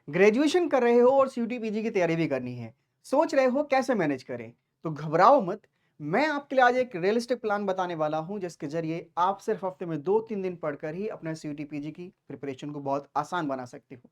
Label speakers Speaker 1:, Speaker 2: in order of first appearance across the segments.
Speaker 1: Graduation कर रहे हो और सीयूटी पीजी की तैयारी भी करनी है, सोच रहे हो कैसे मैनेज करें, तो घबराओ मत। मैं आपके लिए आज एक रियलिस्टिक प्लान बताने वाला हूं जिसके जरिए आप सिर्फ हफ्ते में 2-3 दिन पढ़कर ही अपना सीयूटी पीजी की प्रिपरेशन को बहुत आसान बना सकते हो।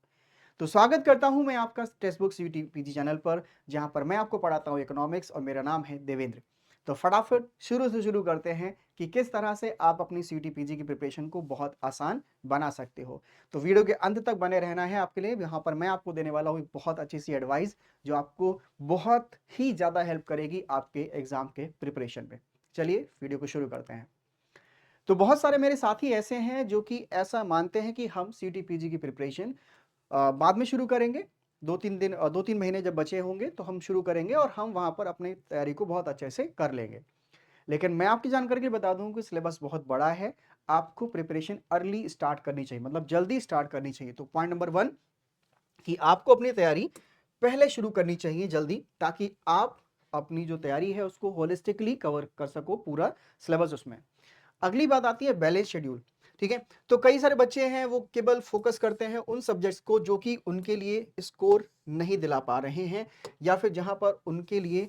Speaker 1: तो स्वागत करता हूं मैं आपका textbook CUT PG channel पर, जहां पर मैं आपको पढ़ाता हूं इकोनॉमिक्स और मेरा नाम है देवेंद्र। तो फटाफट शुरू से शुरू करते हैं कि किस तरह से आप अपनी सीयूटी पीजी की प्रिपरेशन को बहुत आसान बना सकते हो। तो वीडियो के अंत तक बने रहना है आपके लिए। यहाँ पर मैं आपको देने वाला हूँ एक बहुत अच्छी सी एडवाइस जो आपको बहुत ही ज़्यादा हेल्प करेगी आपके एग्जाम के प्रिपरेशन में। चलिए वीडियो को शुरू करते हैं। तो बहुत सारे मेरे साथी ऐसे हैं जो कि ऐसा मानते हैं कि हम सीयूटी पीजी की प्रिपरेशन बाद में शुरू करेंगे। 2-3 महीने जब बचे होंगे तो हम शुरू करेंगे और हम वहाँ पर अपनी तैयारी को बहुत अच्छे से कर लेंगे। लेकिन मैं आपकी जानकारी के लिए बता दूं कि सिलेबस बहुत बड़ा है। आपको प्रिपरेशन अर्ली स्टार्ट करनी चाहिए, मतलब जल्दी स्टार्ट करनी चाहिए। तो पॉइंट नंबर 1 कि आपको अपनी तैयारी पहले शुरू करनी चाहिए जल्दी, ताकि आप अपनी जो तैयारी है उसको होलिस्टिकली कवर कर सको, पूरा सिलेबस उसमें। अगली बात आती है बैलेंस शेड्यूल। ठीक है, तो कई सारे बच्चे हैं वो केवल फोकस करते हैं उन सब्जेक्ट्स को जो कि उनके लिए स्कोर नहीं दिला पा रहे हैं, या फिर जहां पर उनके लिए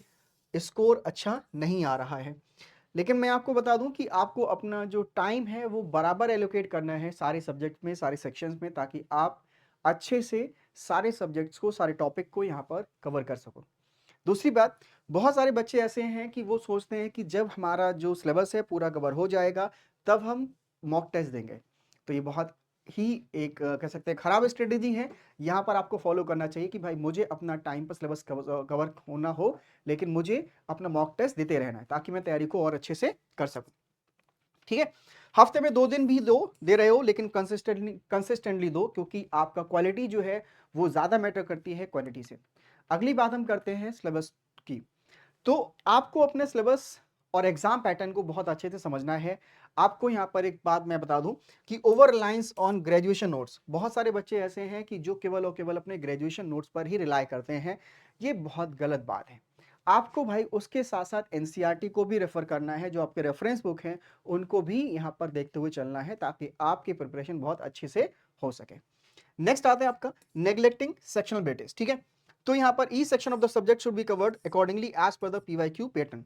Speaker 1: स्कोर अच्छा नहीं आ रहा है। लेकिन मैं आपको बता दूं कि आपको अपना जो टाइम है वो बराबर एलोकेट करना है सारे सब्जेक्ट में, सारे सेक्शंस में, ताकि आप अच्छे से सारे सब्जेक्ट्स को, सारे टॉपिक को यहाँ पर कवर कर सको। दूसरी बात, बहुत सारे बच्चे ऐसे हैं कि वो सोचते हैं कि जब हमारा जो सिलेबस है पूरा कवर हो जाएगा तब हम मॉक टेस्ट देंगे। तो ये बहुत ही एक कह सकते हैं खराब स्ट्रेटेजी है। यहाँ पर आपको फॉलो करना चाहिए कि भाई मुझे अपना टाइम पर सिलेबस कवर होना हो, लेकिन मुझे अपना मॉक टेस्ट देते रहना है ताकि मैं तैयारी को और अच्छे से कर सकूं। ठीक है, हफ्ते में 2 दिन भी दे रहे हो, लेकिन कंसिस्टेंटली दो, क्योंकि आपका क्वालिटी जो है वो ज्यादा मैटर करती है क्वालिटी से। अगली बात हम करते हैं सिलेबस की। तो आपको अपने सिलेबस और एग्जाम पैटर्न को बहुत अच्छे से समझना है। आपको यहाँ पर एक बात मैं बता दूं कि over reliance on graduation notes, बहुत सारे बच्चे ऐसे हैं कि जो केवल और केवल अपने ग्रेजुएशन नोट्स पर ही रिलाय करते हैं। ये बहुत गलत बात है। आपको भाई उसके साथ साथ एनसीईआरटी को भी रेफर करना है, जो आपके रेफरेंस बुक हैं उनको भी यहाँ पर देखते हुए चलना है, ताकि आपकी प्रिपरेशन बहुत अच्छे से हो सके। नेक्स्ट आता है आपका नेग्लेक्टिंग सेक्शनल वेटेज। ठीक है, तो यहां पर E section of the subject should be covered accordingly as per the PYQ pattern.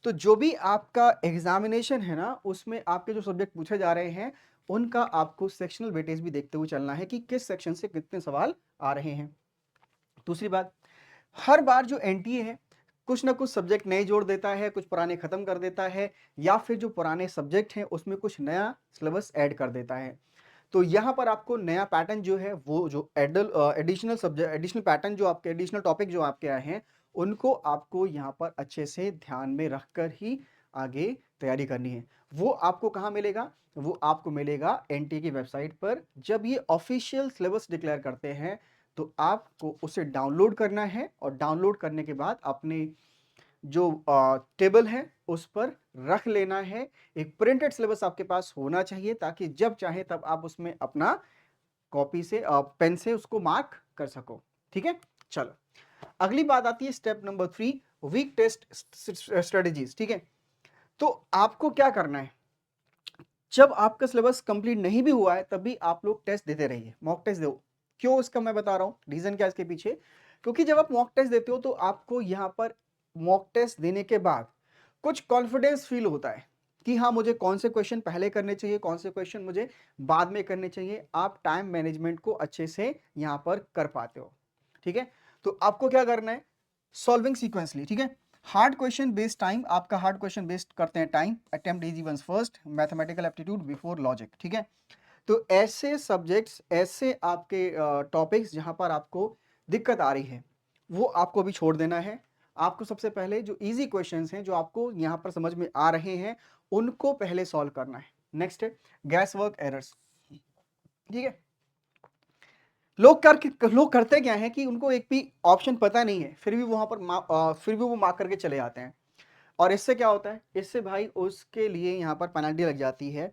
Speaker 1: तो जो भी आपका एग्जामिनेशन है ना, उसमें आपके जो सब्जेक्ट पूछे जा रहे हैं उनका आपको सेक्शनल वेटेज भी देखते हुए चलना है कि किस सेक्शन से कितने सवाल आ रहे हैं। दूसरी बात, हर बार जो एनटीए है कुछ ना कुछ सब्जेक्ट नए जोड़ देता है, कुछ पुराने खत्म कर देता है, या फिर जो पुराने सब्जेक्ट हैं उसमें कुछ नया सिलेबस ऐड कर देता है। तो यहाँ पर आपको नया पैटर्न जो है, वो जो एडिशनल सब्जेक्ट, एडिशनल पैटर्न जो आपके, एडिशनल टॉपिक जो आपके आए हैं, उनको आपको यहाँ पर अच्छे से ध्यान में रखकर ही आगे तैयारी करनी है। वो आपको कहाँ मिलेगा? वो आपको मिलेगा एनटीए की वेबसाइट पर। जब ये ऑफिशियल सिलेबस डिक्लेयर करते हैं तो आपको उसे डाउनलोड करना है, और डाउनलोड करने के बाद अपने जो टेबल है उस पर रख लेना है। एक प्रिंटेड सिलेबस आपके पास होना चाहिए, ताकि जब चाहे तब आप उसमें अपना कॉपी से, पेन से उसको मार्क कर सको। ठीक है, चलो अगली बात आती है step number 3, weak test strategies. ठीक है, तो आपको क्या करना है, जब आपका सिलेबस कंप्लीट नहीं भी हुआ है तब भी आप लोग टेस्ट देते रहिए, मॉक टेस्ट दो। क्यों, इसका मैं बता रहा हूं रीजन क्या इसके पीछे। क्योंकि जब आप मॉक टेस्ट देते हो तो आपको यहां पर मॉक टेस्ट देने के बाद कुछ कॉन्फिडेंस फील होता है कि हाँ, मुझे कौन से क्वेश्चन पहले करने चाहिए, कौन से क्वेश्चन मुझे बाद में करने चाहिए। आप टाइम मैनेजमेंट को अच्छे से यहां पर कर पाते हो। ठीक है, तो आपको क्या करना है, सॉल्विंग सीक्वेंसली। ठीक है, हार्ड क्वेश्चन बेस्ड टाइम, आपका हार्ड क्वेश्चन बेस्ड करते हैं time, attempt easy once first, mathematical aptitude before logic. ठीक है, तो ऐसे सब्जेक्ट्स, ऐसे आपके टॉपिक्स जहां पर आपको दिक्कत आ रही है वो आपको भी छोड़ देना है। आपको सबसे पहले जो इजी क्वेश्चंस हैं, जो आपको यहां पर समझ में आ रहे हैं, उनको पहले सॉल्व करना है। नेक्स्ट है गैस वर्क एरर्स। ठीक है, लोग करते क्या है कि उनको एक भी ऑप्शन पता नहीं है, फिर भी वहां पर फिर भी वो मार्क करके चले जाते हैं। और इससे क्या होता है, इससे भाई उसके लिए यहाँ पर पेनल्टी लग जाती है।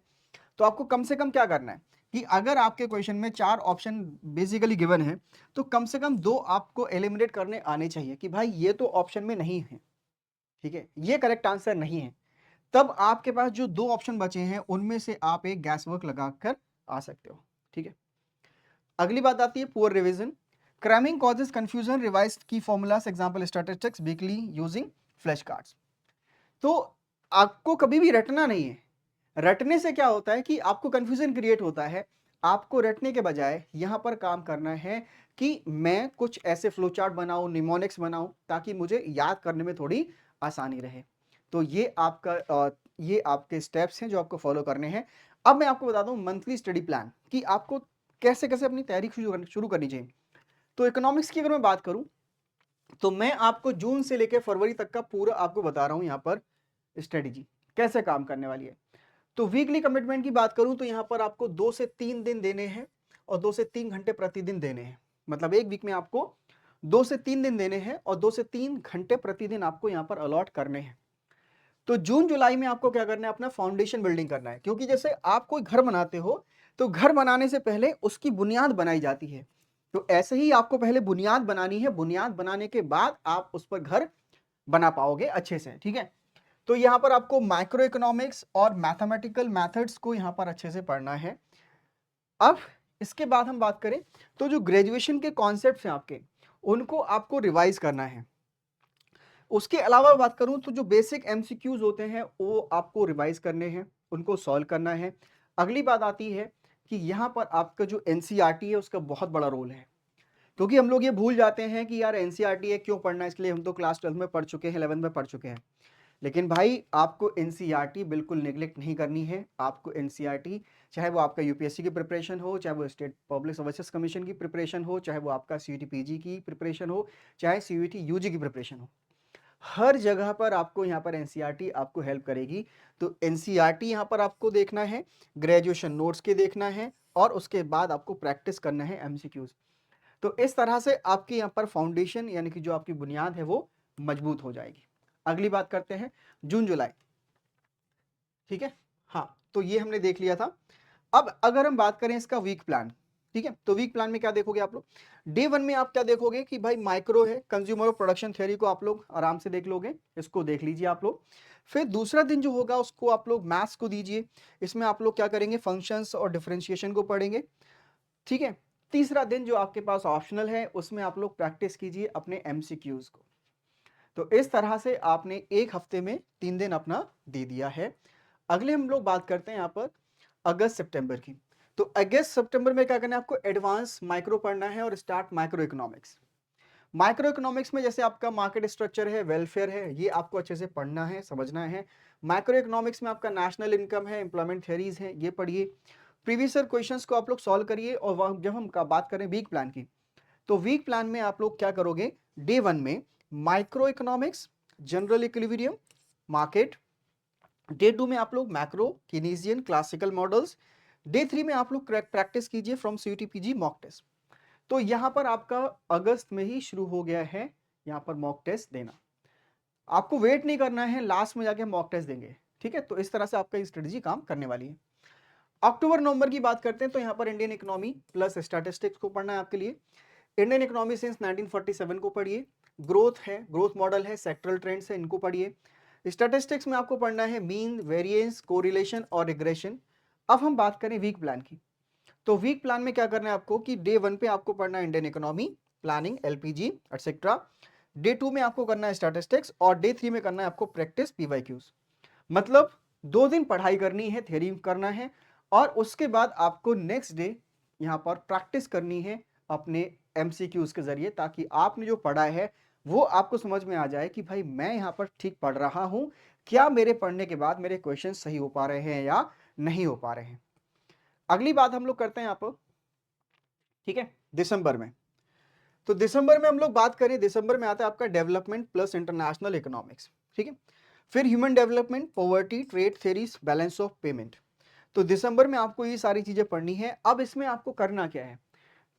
Speaker 1: तो आपको कम से कम क्या करना है कि अगर आपके क्वेश्चन में 4 ऑप्शन बेसिकली गिवन है, तो कम से कम 2 आपको एलिमिनेट करने आने चाहिए कि भाई ये तो ऑप्शन में नहीं है। ठीक है, ये करेक्ट आंसर नहीं है। तब आपके पास जो 2 ऑप्शन बचे हैं उनमें से आप एक गैस वर्क लगाकर आ सकते हो। ठीक है, अगली बात आती है poor revision. Cramming causes confusion, revise की formulas, example statistics, weekly using flash cards. तो आपको कभी भी रटना नहीं है। रटने से क्या होता है कि आपको कंफ्यूजन क्रिएट होता है। आपको रटने के बजाय यहां पर काम करना है कि मैं कुछ ऐसे फ्लो चार्ट बनाऊं, निमोनिक्स बनाऊं, ताकि मुझे याद करने में थोड़ी आसानी रहे। तो ये आपके स्टेप्स हैं जो आपको फॉलो करने हैं। अब मैं आपको बता दूं मंथली स्टडी प्लान कि आपको कैसे कैसे अपनी तैयारी शुरू करनी चाहिए। तो इकोनॉमिक्स की अगर मैं बात करूं तो मैं आपको जून से लेकर फरवरी तक का पूरा आपको बता रहा हूं यहां पर स्ट्रेटेजी कैसे काम करने वाली है। तो वीकली कमिटमेंट की बात करूं तो यहां पर आपको 2 से 3 दिन देने हैं और 2 से 3 घंटे प्रतिदिन देने हैं। मतलब एक वीक में आपको 2 से 3 दिन देने हैं और 2 से 3 घंटे प्रतिदिन आपको यहां पर अलॉट करने हैं। तो जून जुलाई में आपको क्या करना है, अपना फाउंडेशन बिल्डिंग करना है। क्योंकि जैसे आप कोई घर बनाते हो तो घर बनाने से पहले उसकी बुनियाद बनाई जाती है। तो ऐसे ही आपको पहले बुनियाद बनानी है, बुनियाद बनाने के बाद आप उस पर घर बना पाओगे अच्छे से। ठीक है, तो यहां पर आपको माइक्रो इकोनॉमिक्स और मैथमेटिकल मेथड्स को यहां पर अच्छे से पढ़ना है। अब इसके बाद हम बात करें तो जो ग्रेजुएशन के कॉन्सेप्ट्स हैं आपके, उनको आपको रिवाइज करना है। उसके अलावा बात करूं तो जो बेसिक एमसीक्यूज होते हैं वो आपको रिवाइज करने हैं, उनको सॉल्व करना है। अगली बात आती है कि यहां पर आपका जो एनसीईआरटी है उसका बहुत बड़ा रोल है। क्योंकि हम लोग ये भूल जाते हैं कि यार एनसीईआरटी है, क्यों पढ़ना है, इसलिए हम तो क्लास 12 में पढ़ चुके हैं, 11 में पढ़ चुके हैं। लेकिन भाई आपको एनसीईआरटी बिल्कुल नेग्लेक्ट नहीं करनी है। आपको एनसीईआरटी, चाहे वो आपका यूपीएससी की प्रिपरेशन हो, चाहे वो स्टेट पब्लिक सर्विसेज कमीशन की प्रिपरेशन हो, चाहे वो आपका सीयूटी पीजी की प्रिपरेशन हो, चाहे सीयूटी यूजी की प्रिपरेशन हो, हर जगह पर आपको यहाँ पर एनसीईआरटी आपको हेल्प करेगी। तो एनसीईआरटी यहाँ पर आपको देखना है, ग्रेजुएशन नोट्स के देखना है और उसके बाद आपको प्रैक्टिस करना है एमसीक्यूज। तो इस तरह से आपकी यहाँ पर फाउंडेशन यानी कि जो आपकी बुनियाद है वो मजबूत हो जाएगी। अगली बात करते हैं जून जुलाई। ठीक है, हाँ, तो ये हमने देख लिया था। अब अगर हम बात करें इसका वीक प्लान, ठीक है, तो वीक प्लान में क्या देखोगे आप लोग, डे 1 में आप क्या देखोगे कि भाई माइक्रो है, कंज्यूमर और प्रोडक्शन थ्योरी को आप लोग आराम से देख लोगे, इसको देख लीजिए आप लोग। फिर दूसरा दिन जो होगा उसको आप लोग मैथ्स को दीजिए। इसमें आप लोग क्या करेंगे, फंक्शंस और डिफरेंशिएशन को पढ़ेंगे। ठीक है, तीसरा दिन जो आपके पास ऑप्शनल है उसमें आप लोग प्रैक्टिस कीजिए अपने एमसीक्यूज को। तो इस तरह से आपने एक हफ्ते में 3 दिन अपना दे दिया है। अगले हम लोग बात करते हैं यहाँ पर अगस्त सितंबर की। तो अगस्त सितंबर में क्या करना है, आपको एडवांस माइक्रो पढ़ना है और start micro economics. Micro economics में जैसे आपका मार्केट स्ट्रक्चर है, वेलफेयर है, ये आपको अच्छे से पढ़ना है, समझना है। माइक्रो इकोनॉमिक्स में आपका नेशनल इनकम है, एम्प्लॉयमेंट थ्योरीज है, ये पढ़िए। प्रीवियस ईयर क्वेश्चंस को आप लोग सॉल्व करिए। और जब हम बात करें वीक प्लान की, तो वीक प्लान में आप लोग क्या करोगे, डे 1 में microeconomics, general equilibrium, market. Day 2 में आप लोग macro, Keynesian, classical models. Day 3 में आप लोग प्रैक्टिस कीजिए from CUT PG mock test. तो यहां पर आपका अगस्त में ही शुरू हो गया है यहां पर मॉक टेस्ट देना। आपको वेट नहीं करना है, लास्ट में जाके मॉक टेस्ट देंगे। ठीक है, तो इस तरह से आपका स्ट्रेटजी काम करने वाली है। अक्टूबर नवंबर की बात करते हैं तो यहां पर इंडियन इकोनॉमी प्लस स्टैटिस्टिक्स को पढ़ना है आपके लिए। इंडियन इकोनॉमी सिंस 1947 को पढ़िए। ग्रोथ है, ग्रोथ मॉडल है, सेक्टरल ट्रेंड्स है, इनको पढ़िए। स्टैटिस्टिक्स में आपको पढ़ना है मीन, वेरिएंस, कोरिलेशन और रिग्रेशन। अब हम बात करें वीक प्लान की, तो वीक प्लान में क्या करना है आपको कि डे 1 पे आपको पढ़ना है Indian economy, planning, LPG etcetera. Day 2 में आपको करना है स्टैटिस्टिक्स और डे 3 में करना है आपको प्रैक्टिस पीवाईक्यूज। मतलब 2 दिन पढ़ाई करनी है, थ्योरी करना है और उसके बाद आपको नेक्स्ट डे यहां पर प्रैक्टिस करनी है अपने एमसीक्यूज के जरिए, ताकि आपने जो पढ़ा है वो आपको समझ में आ जाए कि भाई मैं यहां पर ठीक पढ़ रहा हूं, क्या मेरे पढ़ने के बाद मेरे क्वेश्चन सही हो पा रहे हैं या नहीं हो पा रहे हैं। अगली बात हम लोग करते हैं यहां पर, ठीक है, दिसंबर में। तो दिसंबर में हम लोग बात करें, दिसंबर में आता है आपका डेवलपमेंट प्लस इंटरनेशनल इकोनॉमिक्स। ठीक है, फिर human development, poverty, trade theories, balance of payment. तो दिसंबर में आपको ये सारी चीजें पढ़नी है। अब इसमें आपको करना क्या है,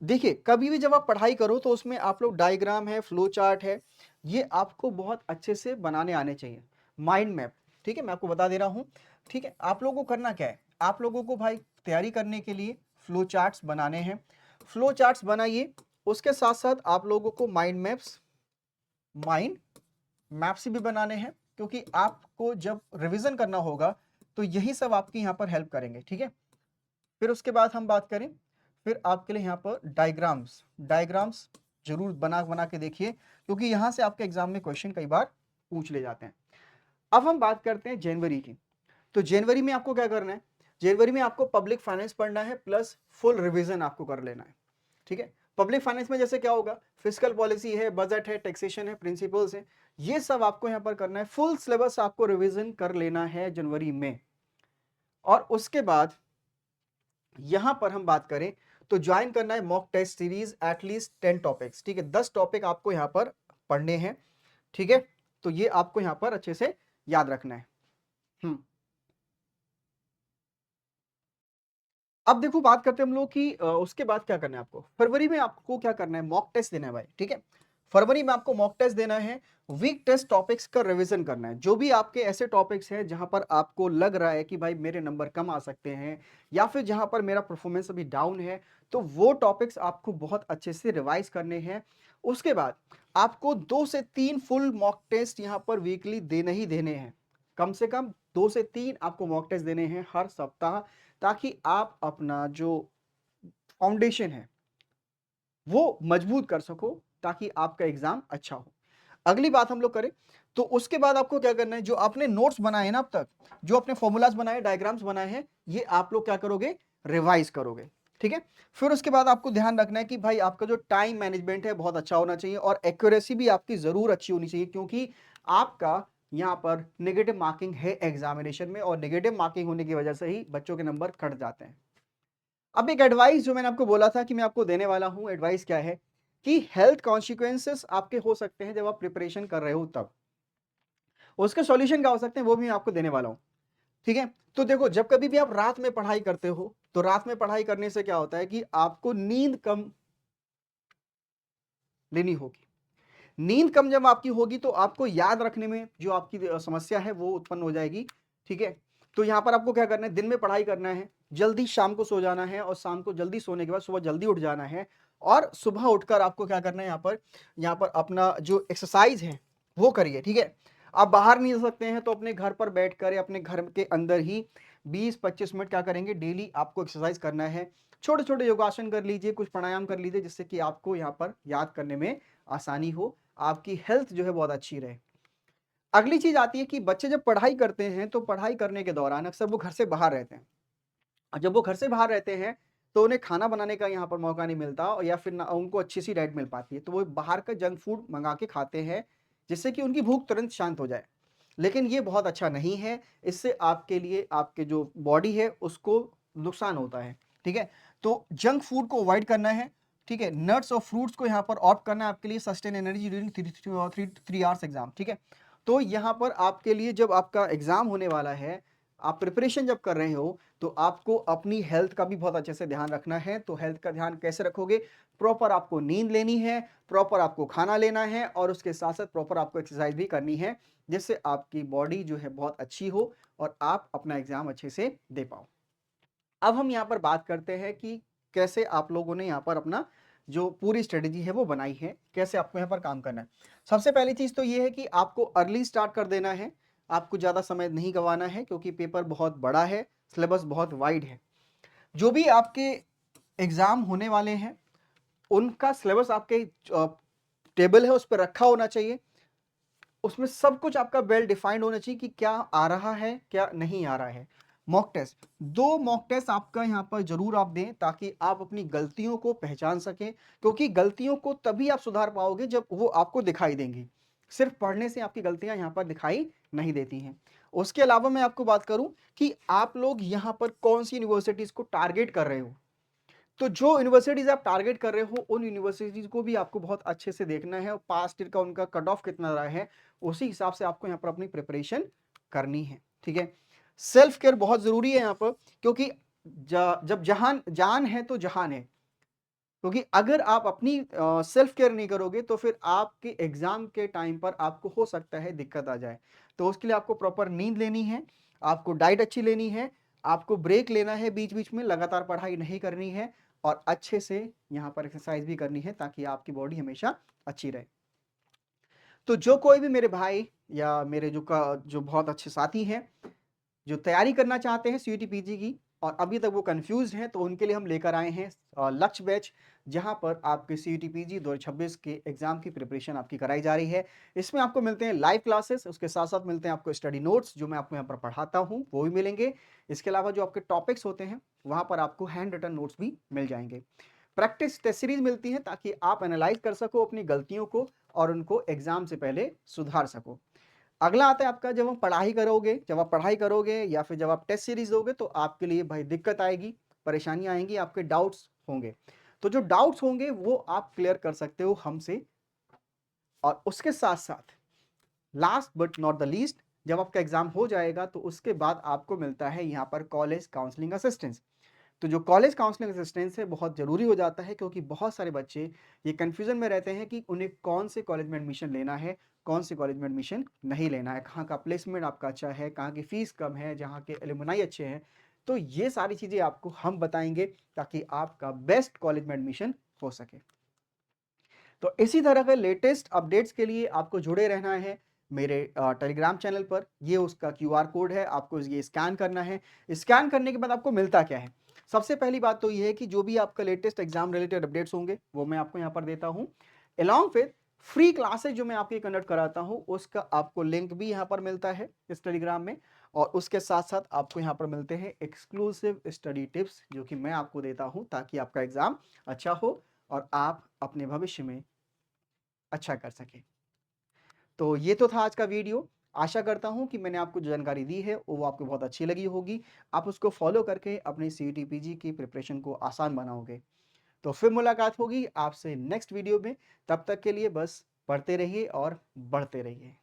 Speaker 1: देखिए कभी भी जब आप पढ़ाई करो तो उसमें आप लोग डायग्राम है, फ्लो चार्ट है, ये आपको बहुत अच्छे से बनाने आने चाहिए, माइंड मैप। ठीक है, मैं आपको बता दे रहा हूं। ठीक है, आप लोगों को करना क्या है, आप लोगों को भाई तैयारी करने के लिए फ्लो चार्ट्स बनाने हैं। फ्लो चार्ट्स बनाइए, उसके साथ साथ आप लोगों को माइंड मैप्स भी बनाने हैं, क्योंकि आपको जब रिवीजन करना होगा तो यही सब आपकी यहाँ पर हेल्प करेंगे। ठीक है, फिर उसके बाद हम बात करें, फिर आपके लिए यहाँ पर डायग्राम्स जरूर बना बना के देखिए, क्योंकि यहाँ से आपके एग्जाम में क्वेश्चन कई बार पूछ ले जाते हैं। अब हम बात करते हैं जनवरी की। तो जनवरी में आपको क्या करना है, जनवरी में आपको पब्लिक फाइनेंस पढ़ना है प्लस फुल रिवीजन आपको कर लेना है। ठीक है, पब्लिक फाइनेंस में जैसे क्या होगा, फिस्कल पॉलिसी है, बजट है, टैक्सेशन है, प्रिंसिपल्स है, ये सब आपको यहां पर करना है। फुल सिलेबस आपको रिवीजन कर लेना है जनवरी में। और उसके बाद यहां पर हम बात करें तो ज्वाइन करना है mock test series at least 10 topics. ठीक है, 10 टॉपिक आपको यहां पर पढ़ने हैं। ठीक है, तो ये आपको यहां पर अच्छे से याद रखना है। अब देखो बात करते हैं हम लोग कि उसके बाद क्या करना है आपको। फरवरी में आपको क्या करना है, मॉक टेस्ट देना है भाई। ठीक है, फरवरी में आपको मॉक टेस्ट देना है, वीक टेस्ट टॉपिक्स का रिवीजन करना है। जो भी आपके ऐसे टॉपिक्स हैं जहां पर आपको लग रहा है कि भाई मेरे नंबर कम आ सकते हैं या फिर जहां पर मेरा परफॉर्मेंस अभी डाउन है, तो वो टॉपिक्स आपको बहुत अच्छे से रिवाइज करने हैं। उसके बाद आपको 2 से 3 फुल मॉक टेस्ट यहां पर वीकली देने ही देने हैं। कम से कम 2 से 3 आपको मॉक टेस्ट देने हैं हर सप्ताह, ताकि आप अपना जो फाउंडेशन है वो मजबूत कर सको, ताकि आपका एग्जाम अच्छा हो। अगली बात हम लोग करें तो उसके बाद आपको क्या करना है, जो आपने नोट्स बनाए हैं ना अब तक, जो अपने फॉर्मूलाज बनाए, डायग्राम्स बनाए हैं, ये आप लोग क्या करोगे, रिवाइज करोगे। ठीक है, फिर उसके बाद आपको ध्यान रखना है कि भाई आपका जो टाइम मैनेजमेंट है बहुत अच्छा होना चाहिए और एक्यूरेसी भी आपकी जरूर अच्छी होनी चाहिए, क्योंकि आपका यहां पर नेगेटिव मार्किंग है एग्जामिनेशन में, और नेगेटिव मार्किंग होने की वजह से ही बच्चों के नंबर कट जाते हैं। अब एक एडवाइस जो मैंने आपको बोला था कि मैं आपको देने वाला हूं, एडवाइस क्या है कि हेल्थ कॉन्सिक्वेंसेस आपके हो सकते हैं जब आप प्रिपरेशन कर रहे हो तब, उसके सॉल्यूशन क्या हो सकते हैं वो भी मैं आपको देने वाला हूं। ठीक है, तो देखो जब कभी भी आप रात में पढ़ाई करते हो तो रात में पढ़ाई करने से क्या होता है कि आपको नींद कम लेनी होगी। नींद कम जब आपकी होगी तो आपको याद रखने में जो आपकी समस्या है वो उत्पन्न हो जाएगी। ठीक है, तो यहां पर आपको क्या करना है, दिन में पढ़ाई करना है, जल्दी शाम को सो जाना है, और शाम को जल्दी सोने के बाद सुबह जल्दी उठ जाना है। और सुबह उठकर आपको क्या करना है, यहाँ पर अपना जो एक्सरसाइज है वो करिए। ठीक है, आप बाहर नहीं जा सकते हैं तो अपने घर पर बैठकर या अपने घर के अंदर ही 20-25 मिनट क्या करेंगे, डेली आपको एक्सरसाइज करना है। छोटे छोटे योगासन कर लीजिए, कुछ प्राणायाम कर लीजिए, जिससे कि आपको यहाँ पर याद करने में आसानी हो, आपकी हेल्थ जो है बहुत अच्छी रहे। अगली चीज आती है कि बच्चे जब पढ़ाई करते हैं तो पढ़ाई करने के दौरान अक्सर वो घर से बाहर रहते हैं, और जब वो घर से बाहर रहते हैं तो उन्हें खाना बनाने का यहाँ पर मौका नहीं मिलता, और या फिर ना उनको अच्छी सी डाइट मिल पाती है, तो वो बाहर का जंक फूड मंगा के खाते हैं, जिससे कि उनकी भूख तुरंत शांत हो जाए। लेकिन ये बहुत अच्छा नहीं है, इससे आपके लिए आपके जो बॉडी है उसको नुकसान होता है। ठीक है, तो जंक फूड को अवॉइड करना है। ठीक है, नट्स और फ्रूट्स को यहाँ पर ऑप्ट करना है आपके लिए, sustain energy during 3 hours exam. ठीक है, तो यहाँ पर आपके लिए जब आपका एग्जाम होने वाला है, आप प्रिपरेशन जब कर रहे हो, तो आपको अपनी हेल्थ का भी बहुत अच्छे से ध्यान रखना है। तो हेल्थ का ध्यान कैसे रखोगे, प्रॉपर आपको नींद लेनी है, प्रॉपर आपको खाना लेना है, और उसके साथ साथ प्रॉपर आपको एक्सरसाइज भी करनी है, जिससे आपकी बॉडी जो है बहुत अच्छी हो और आप अपना एग्जाम अच्छे से दे पाओ। अब हम यहाँ पर बात करते हैं कि कैसे आप लोगों ने यहाँ पर अपना जो पूरी स्ट्रेटेजी है वो बनाई है, कैसे आपको यहाँ पर काम करना है। सबसे पहली चीज तो ये है कि आपको अर्ली स्टार्ट कर देना है, आपको ज्यादा समय नहीं गंवाना है, क्योंकि पेपर बहुत बड़ा है, सिलेबस बहुत वाइड है। जो भी आपके एग्जाम होने वाले हैं उनका सिलेबस आपके टेबल है उस पर रखा होना चाहिए, उसमें सब कुछ आपका वेल डिफाइंड होना चाहिए कि क्या आ रहा है क्या नहीं आ रहा है। मॉक टेस्ट, 2 मॉक टेस्ट आपका यहाँ पर जरूर आप दें, ताकि आप अपनी गलतियों को पहचान सकें, क्योंकि गलतियों को तभी आप सुधार पाओगे जब वो आपको दिखाई देंगी। सिर्फ पढ़ने से आपकी गलतियां यहाँ पर दिखाई नहीं देती हैं। उसके अलावा मैं आपको बात करूं कि आप लोग यहाँ पर कौन सी यूनिवर्सिटीज को टारगेट कर रहे हो, तो जो यूनिवर्सिटीज आप टारगेट कर रहे हो उन यूनिवर्सिटीज को भी आपको बहुत अच्छे से देखना है, और पास्ट ईयर का उनका कट ऑफ कितना रहा है, उसी हिसाब से आपको यहाँ पर अपनी प्रिपरेशन करनी है। ठीक है, सेल्फ केयर बहुत जरूरी है यहाँ पर, क्योंकि जब जहान जान है तो जहान है, क्योंकि अगर आप अपनी सेल्फ केयर नहीं करोगे तो फिर आपके एग्जाम के टाइम पर आपको हो सकता है दिक्कत आ जाए। तो उसके लिए आपको प्रॉपर नींद लेनी है, आपको डाइट अच्छी लेनी है, आपको ब्रेक लेना है, बीच बीच में लगातार पढ़ाई नहीं करनी है, और अच्छे से यहाँ पर एक्सरसाइज भी करनी है, ताकि आपकी बॉडी हमेशा अच्छी रहे। तो जो कोई भी मेरे भाई या मेरे जो बहुत अच्छे साथी हैं जो तैयारी करना चाहते हैं सीयूटी पीजी की, और अभी तक वो कंफ्यूज हैं, तो उनके लिए हम लेकर आए हैं लक्ष्य बैच, जहां पर आपके CUT-PG 2026 के एग्जाम की प्रिपरेशन आपकी कराई जा रही है। इसमें आपको मिलते हैं लाइव क्लासेस, उसके साथ-साथ मिलते हैं आपको स्टडी नोट्स जो मैं आपको यहाँ पर पढ़ाता हूँ, वो भी मिलेंगे। इसके अलावा जो आपके टॉपिक्स होते हैं, वहाँ पर आपको हैंड रिटन नोट्स भी मिल जाएँगे। प्रैक्टिस टेस्ट सीरीज मिलती है ताकि आप एनालाइज कर सको अपनी गलतियों को और उनको एग्जाम से पहले सुधार सको। अगला आता है आपका, जब आप पढ़ाई करोगे या फिर जब आप टेस्ट सीरीज दोगे तो आपके लिए भाई दिक्कत आएगी, परेशानियां आएंगी, आपके डाउट्स होंगे। तो जो डाउट्स होंगे वो आप क्लियर कर सकते हो हमसे। और उसके साथ साथ last but not the least, जब आपका एग्जाम हो जाएगा तो उसके बाद आपको मिलता है यहाँ पर कॉलेज काउंसलिंग असिस्टेंस। तो जो कॉलेज काउंसलिंग असिस्टेंस है बहुत ज़रूरी हो जाता है, क्योंकि बहुत सारे बच्चे ये कन्फ्यूज़न में रहते हैं कि उन्हें कौन से कॉलेज में एडमिशन लेना है, कौन से कॉलेज में एडमिशन नहीं लेना है, कहाँ का प्लेसमेंट आपका अच्छा है, कहाँ की फ़ीस कम है, जहाँ के एलुमनाई अच्छे हैं। तो ये सारी चीज़ें आपको हम बताएँगे ताकि आपका बेस्ट कॉलेज में एडमिशन हो सके। तो इसी तरह के लेटेस्ट अपडेट्स के लिए आपको जुड़े रहना है मेरे टेलीग्राम चैनल पर। ये उसका क्यूआर कोड है, आपको ये स्कैन करना है। स्कैन करने के बाद आपको मिलता क्या है? सबसे पहली बात तो ये है कि जो भी आपका लेटेस्ट एग्जाम रिलेटेड अपडेट्स होंगे वो मैं आपको यहाँ पर देता हूँ। अलॉन्ग विद फ्री क्लासेज जो मैं आपके कंडक्ट कराता हूँ उसका आपको लिंक भी यहाँ पर मिलता है इस टेलीग्राम में। और उसके साथ साथ आपको यहाँ पर मिलते हैं एक्सक्लूसिव स्टडी टिप्स जो कि मैं आपको देता हूँ ताकि आपका एग्जाम अच्छा हो और आप अपने भविष्य में अच्छा कर सकें। तो ये तो था आज का वीडियो। आशा करता हूँ कि मैंने आपको जो जानकारी दी है वो आपको बहुत अच्छी लगी होगी। आप उसको फॉलो करके अपनी CUT-PG की प्रिपरेशन को आसान बनाओगे। तो फिर मुलाकात होगी आपसे नेक्स्ट वीडियो में। तब तक के लिए बस पढ़ते रहिए और बढ़ते रहिए।